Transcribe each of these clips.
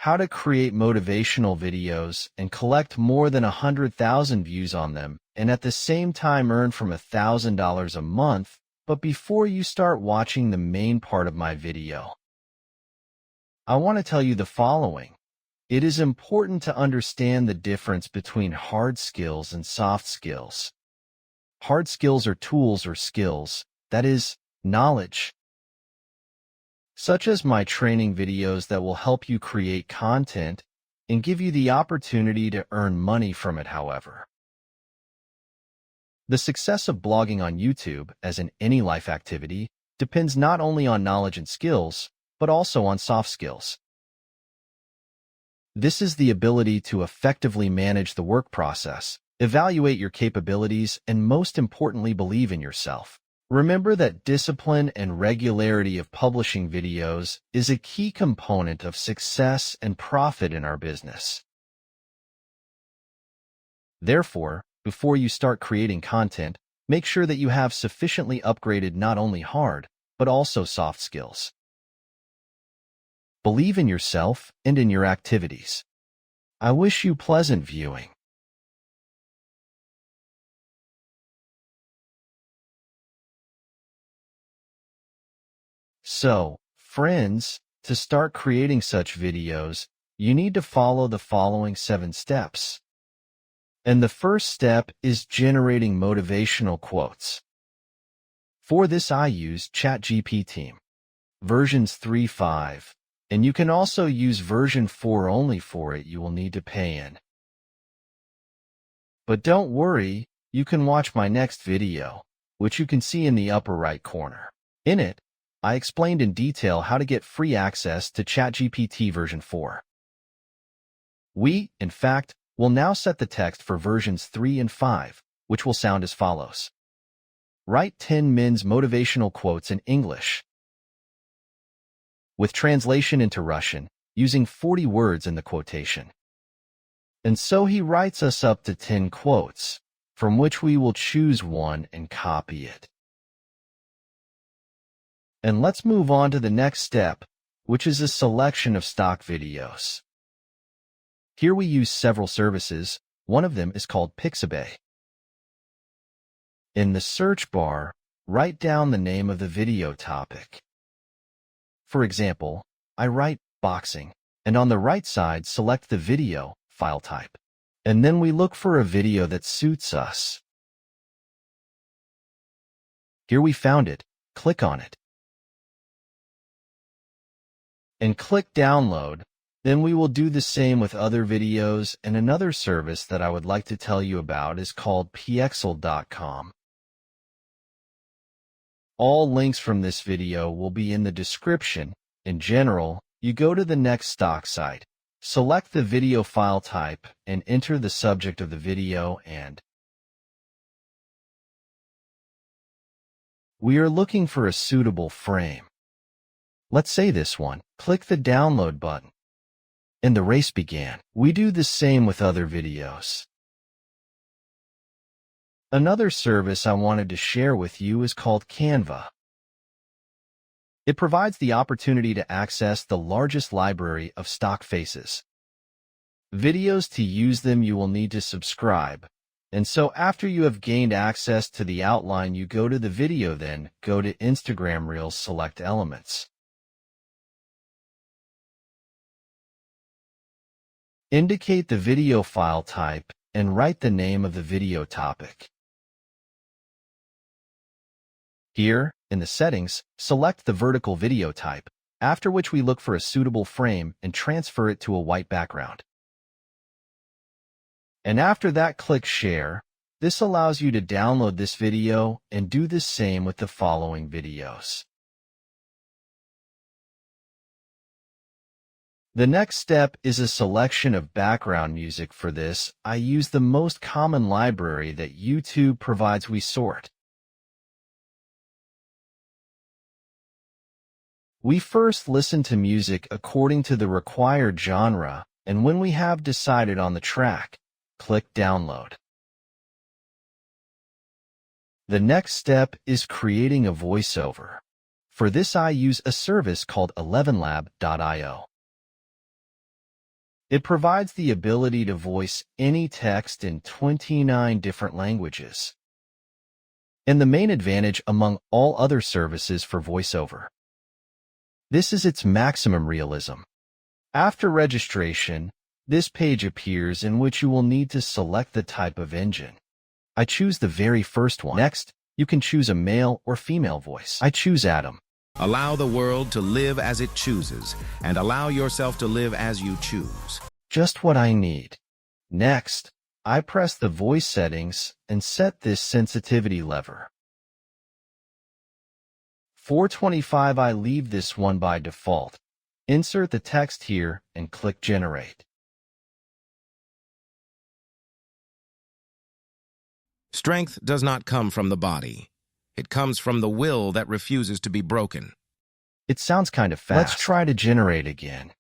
how to create motivational videos and collect more than 100,000 views on them, and at the same time earn from $1,000 a month. But before you start watching the main part of my video, I want to tell you the following. It is important to understand the difference between hard skills and soft skills. Hard skills are tools or skills, that is, knowledge, such as my training videos that will help you create content and give you the opportunity to earn money from it. However, the success of blogging on YouTube, as in any life activity, depends not only on knowledge and skills, but also on soft skills. This is the ability to effectively manage the work process, evaluate your capabilities, and most importantly, believe in yourself. Remember that discipline and regularity of publishing videos is a key component of success and profit in our business. Therefore, before you start creating content, make sure that you have sufficiently upgraded not only hard, but also soft skills. Believe in yourself and in your activities. I wish you pleasant viewing. So, friends, to start creating such videos, you need to follow the following 7 steps. And the first step is generating motivational quotes. For this I use ChatGPT, versions 3.5, and you can also use version 4 only. For it you will need to pay in. But don't worry, you can watch my next video, which you can see in the upper right corner. In it, I explained in detail how to get free access to ChatGPT version 4. We, in fact, will now set the text for versions 3 and 5, which will sound as follows. Write 10 men's motivational quotes in English, with translation into Russian, using 40 words in the quotation. And so he writes us up to 10 quotes, from which we will choose one and copy it. And let's move on to the next step, which is a selection of stock videos. Here we use several services. One of them is called Pixabay. In the search bar, write down the name of the video topic. For example, I write boxing, and on the right side select the video file type. And then we look for a video that suits us. Here we found it. Click on it. And click download. Then we will do the same with other videos, and another service that I would like to tell you about is called pxl.com. All links from this video will be in the description. In general, you go to the next stock site, select the video file type, and enter the subject of the video, and we are looking for a suitable frame. Let's say this one. Click the download button. And the race began. We do the same with other videos. Another service I wanted to share with you is called Canva. It provides the opportunity to access the largest library of stock faces. Videos. To use them, you will need to subscribe. And so after you have gained access to the outline, you go to the video, then go to Instagram Reels, select elements. Indicate the video file type and write the name of the video topic. Here, in the settings, select the vertical video type, after which we look for a suitable frame and transfer it to a white background. And after that, click Share. This allows you to download this video and do the same with the following videos. The next step is a selection of background music. For this, I use the most common library that YouTube provides. We sort. We first listen to music according to the required genre, and when we have decided on the track, click Download. The next step is creating a voiceover. For this, I use a service called 11lab.io. It provides the ability to voice any text in 29 different languages. And the main advantage among all other services for voiceover. This is its maximum realism. After registration, this page appears in which you will need to select the type of engine. I choose the very first one. Next, you can choose a male or female voice. I choose Adam. Allow the world to live as it chooses, and allow yourself to live as you choose. Just what I need. Next, I press the voice settings and set this sensitivity lever. 425. I leave this one by default. Insert the text here and click Generate. Strength does not come from the body. It comes from the will that refuses to be broken. It sounds kind of fast. Let's try to generate again.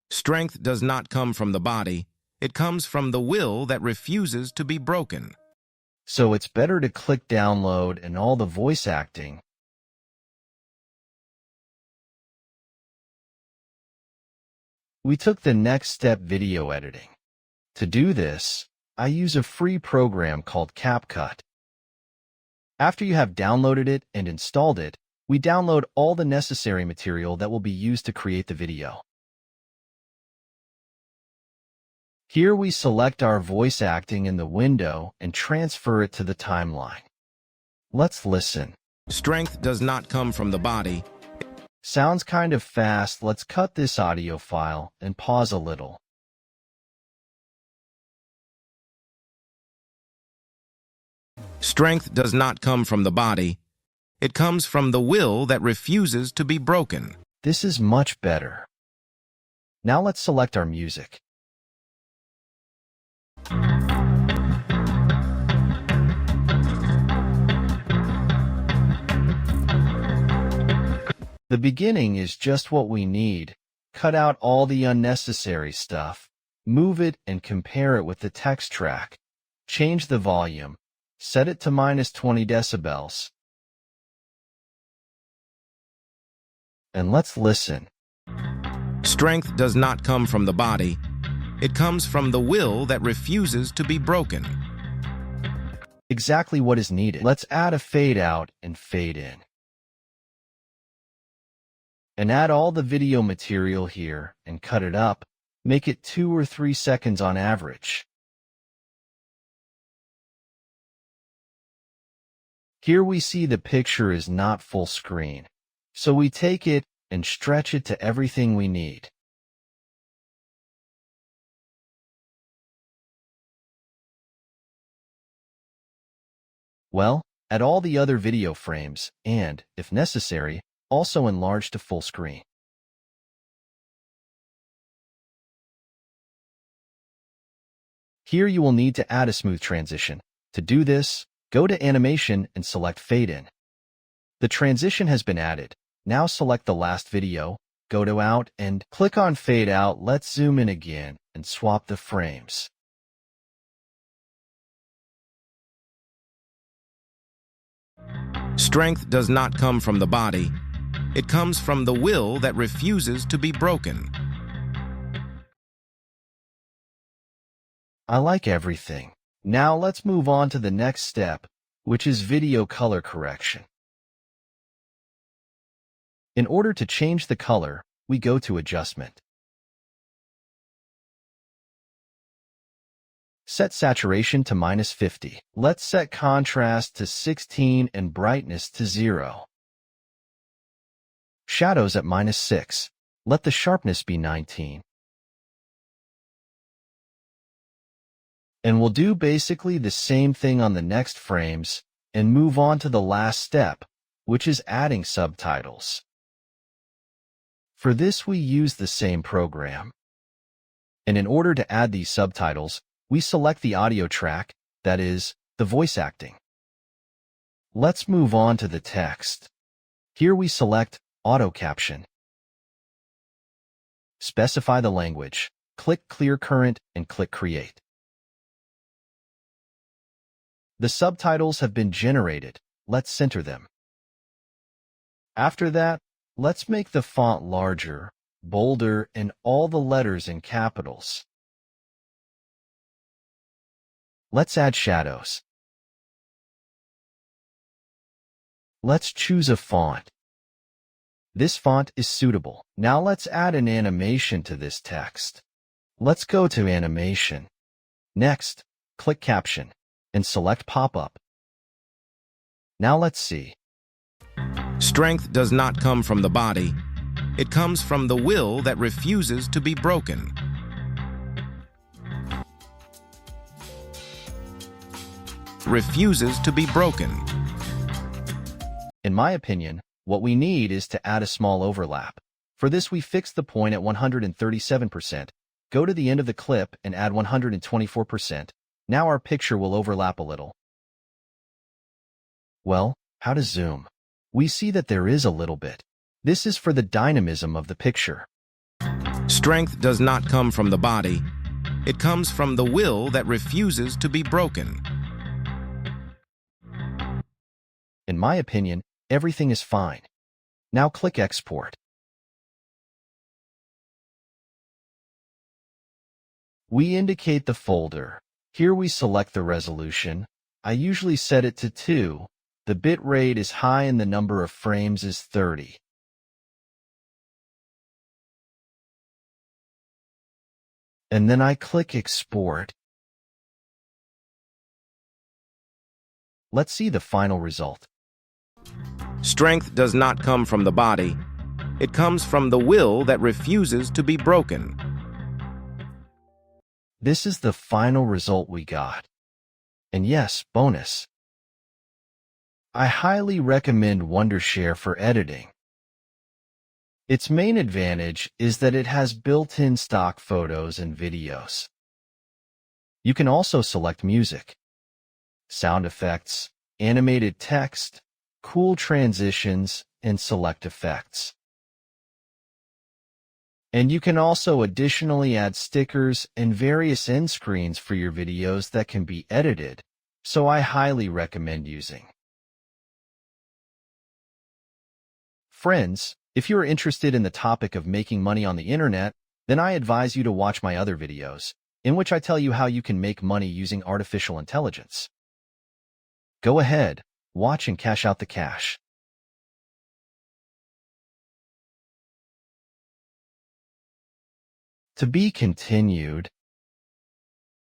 Strength does not come from the body. It comes from the will that refuses to be broken. So it's better to click Download and all the voice acting. We took the next step, video editing. To do this, I use a free program called CapCut. After you have downloaded it and installed it, we download all the necessary material that will be used to create the video. Here we select our voice acting in the window and transfer it to the timeline. Let's listen. Strength does not come from the body. Sounds kind of fast. Let's cut this audio file and pause a little. Strength does not come from the body. It comes from the will that refuses to be broken. This is much better. Now let's select our music. The beginning is just what we need. Cut out all the unnecessary stuff. Move it and compare it with the text track. Change the volume. Set it to -20 decibels. And let's listen. Strength does not come from the body. It comes from the will that refuses to be broken. Exactly what is needed. Let's add a fade out and fade in. And add all the video material here and cut it up. Make it 2 or 3 seconds on average. Here we see the picture is not full screen, so we take it and stretch it to everything we need. Well, add all the other video frames and, if necessary, also enlarge to full screen. Here you will need to add a smooth transition. To do this, go to Animation and select Fade In. The transition has been added. Now select the last video, go to Out and click on Fade Out. Let's zoom in again and swap the frames. Strength does not come from the body. It comes from the will that refuses to be broken. I like everything. Now let's move on to the next step, which is video color correction. In order to change the color, we go to Adjustment. Set saturation to -50. Let's set contrast to 16 and brightness to 0. Shadows at -6. Let the sharpness be 19. And we'll do basically the same thing on the next frames and move on to the last step, which is adding subtitles. For this, we use the same program. And in order to add these subtitles, we select the audio track, that is, the voice acting. Let's move on to the text. Here we select Auto Caption. Specify the language. Click Clear Current and click Create. The subtitles have been generated. Let's center them. After that, let's make the font larger, bolder, and all the letters in capitals. Let's add shadows. Let's choose a font. This font is suitable. Now let's add an animation to this text. Let's go to Animation. Next, click Caption and select Pop-up. Now let's see. Strength does not come from the body. It comes from the will that refuses to be broken. Refuses to be broken. In my opinion, what we need is to add a small overlap. For this, we fix the point at 137%. Go to the end of the clip and add 124%. Now our picture will overlap a little. Well, how to zoom? We see that there is a little bit. This is for the dynamism of the picture. Strength does not come from the body. It comes from the will that refuses to be broken. In my opinion, everything is fine. Now click Export. We indicate the folder. Here we select the resolution. I usually set it to 2. The bit rate is high and the number of frames is 30. And then I click Export. Let's see the final result. Strength does not come from the body. It comes from the will that refuses to be broken. This is the final result we got. And yes, bonus. I highly recommend Wondershare for editing. Its main advantage is that it has built-in stock photos and videos. You can also select music, sound effects, animated text, cool transitions, and select effects. And you can also additionally add stickers and various end screens for your videos that can be edited, so I highly recommend using. Friends, if you are interested in the topic of making money on the internet, then I advise you to watch my other videos, in which I tell you how you can make money using artificial intelligence. Go ahead, watch and cash out the cash. To be continued.